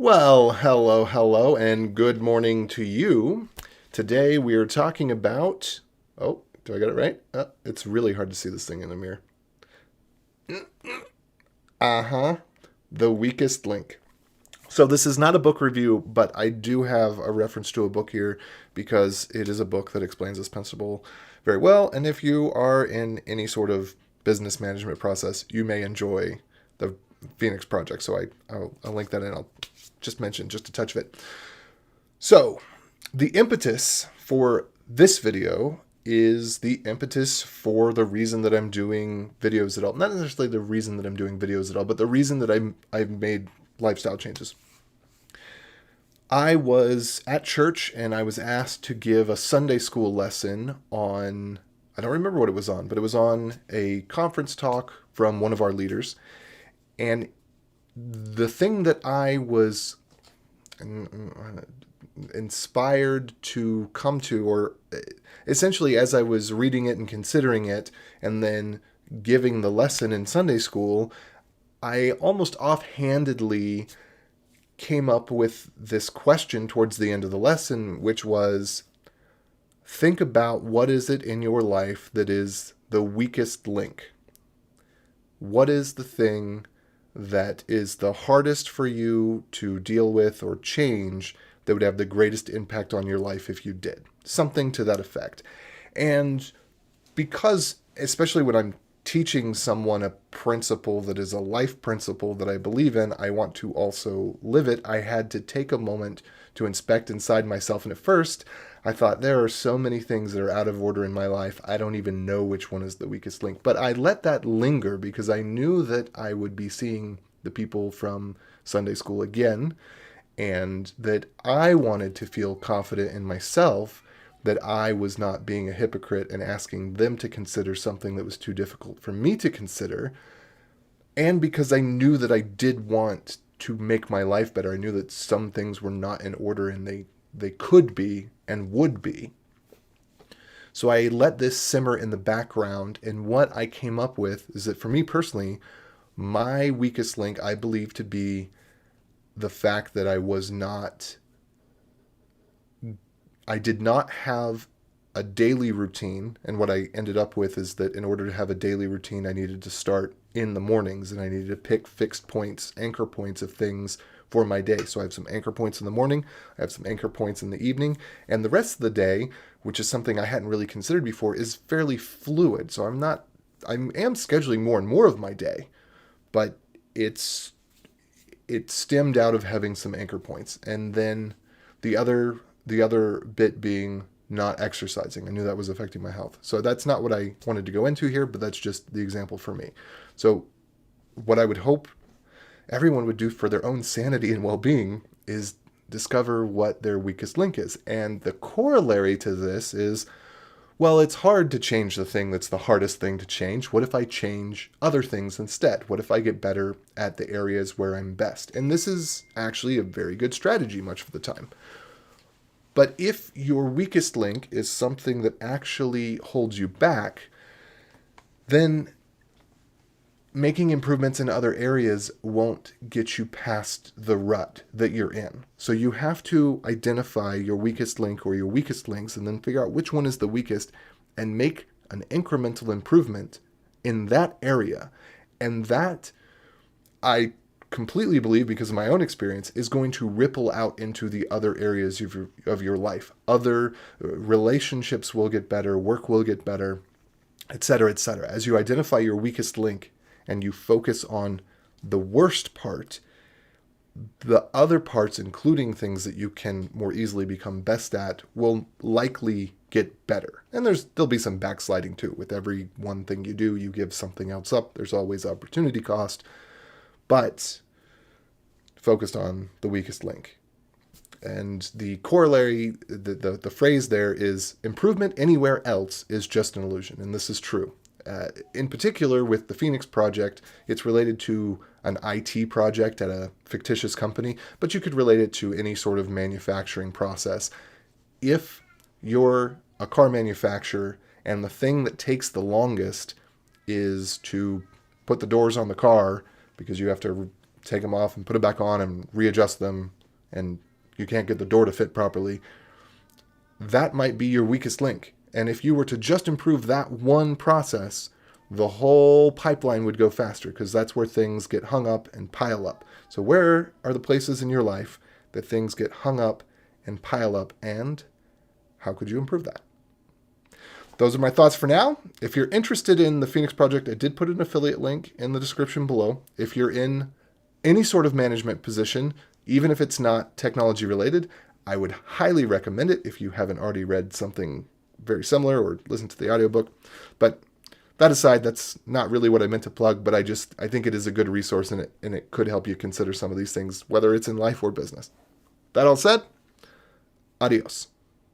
Well, hello, and good morning to you. Today we are talking about. Oh, do I get it right? It's really hard to see this thing in the mirror. Uh huh. The weakest link. So, this is not a book review, but I do have a reference to a book here because it is a book that explains this principle very well. And if you are in any sort of business management process, you may enjoy the Phoenix Project. So, I'll link that in. I'll just mention just a touch of it. So, the impetus for this video is the impetus for the reason that I'm doing videos at all. Not necessarily the reason that I'm doing videos at all, but the reason that I've made lifestyle changes. I was at church and I was asked to give a Sunday school lesson on, I don't remember what it was on, but it was on a conference talk from one of our leaders. And the thing that I was inspired to come to, or essentially as I was reading it and considering it, and then giving the lesson in Sunday school, I almost offhandedly came up with this question towards the end of the lesson, which was, think about what is it in your life that is the weakest link? What is the thing that is the hardest for you to deal with or change that would have the greatest impact on your life if you did? Something to that effect. And because, especially when I'm teaching someone a principle that is a life principle that I believe in, I want to also live it, I had to take a moment to inspect inside myself. And at first, I thought, there are so many things that are out of order in my life, I don't even know which one is the weakest link. But I let that linger because I knew that I would be seeing the people from Sunday school again, and that I wanted to feel confident in myself that I was not being a hypocrite and asking them to consider something that was too difficult for me to consider. And because I knew that I did want to make my life better, I knew that some things were not in order and they could be and would be. So I let this simmer in the background, and what I came up with is that for me personally, my weakest link I believe to be the fact that I did not have a daily routine. And what I ended up with is that in order to have a daily routine, I needed to start in the mornings, and I needed to pick fixed points, anchor points of things for my day. So I have some anchor points in the morning, I have some anchor points in the evening, and the rest of the day, which is something I hadn't really considered before, is fairly fluid. So I am scheduling more and more of my day, but it stemmed out of having some anchor points. And then the other bit being not exercising. I knew that was affecting my health. So that's not what I wanted to go into here, but that's just the example for me. So what I would hope everyone would do for their own sanity and well-being is discover what their weakest link is. And the corollary to this is, well, it's hard to change the thing that's the hardest thing to change. What if I change other things instead? What if I get better at the areas where I'm best? And this is actually a very good strategy much of the time. But if your weakest link is something that actually holds you back, then making improvements in other areas won't get you past the rut that you're in. So you have to identify your weakest link or your weakest links and then figure out which one is the weakest and make an incremental improvement in that area. And that, I completely believe, because of my own experience, is going to ripple out into the other areas of your life. Other relationships will get better, work will get better, etc., etc. As you identify your weakest link and you focus on the worst part, the other parts, including things that you can more easily become best at, will likely get better. And there'll be some backsliding too. With every one thing you do, you give something else up. There's always opportunity cost. But focused on the weakest link. And the corollary, the phrase there is, improvement anywhere else is just an illusion. And this is true. In particular, with the Phoenix Project, it's related to an IT project at a fictitious company, but you could relate it to any sort of manufacturing process. If you're a car manufacturer and the thing that takes the longest is to put the doors on the car, because you have to take them off and put them back on and readjust them, and you can't get the door to fit properly, that might be your weakest link. And if you were to just improve that one process, the whole pipeline would go faster, because that's where things get hung up and pile up. So where are the places in your life that things get hung up and pile up, and how could you improve that? Those are my thoughts for now. If you're interested in the Phoenix Project, I did put an affiliate link in the description below. If you're in any sort of management position, even if it's not technology related, I would highly recommend it if you haven't already read something very similar or listened to the audiobook. But that aside, that's not really what I meant to plug, but I think it is a good resource, and it could help you consider some of these things, whether it's in life or business. That all said, adios.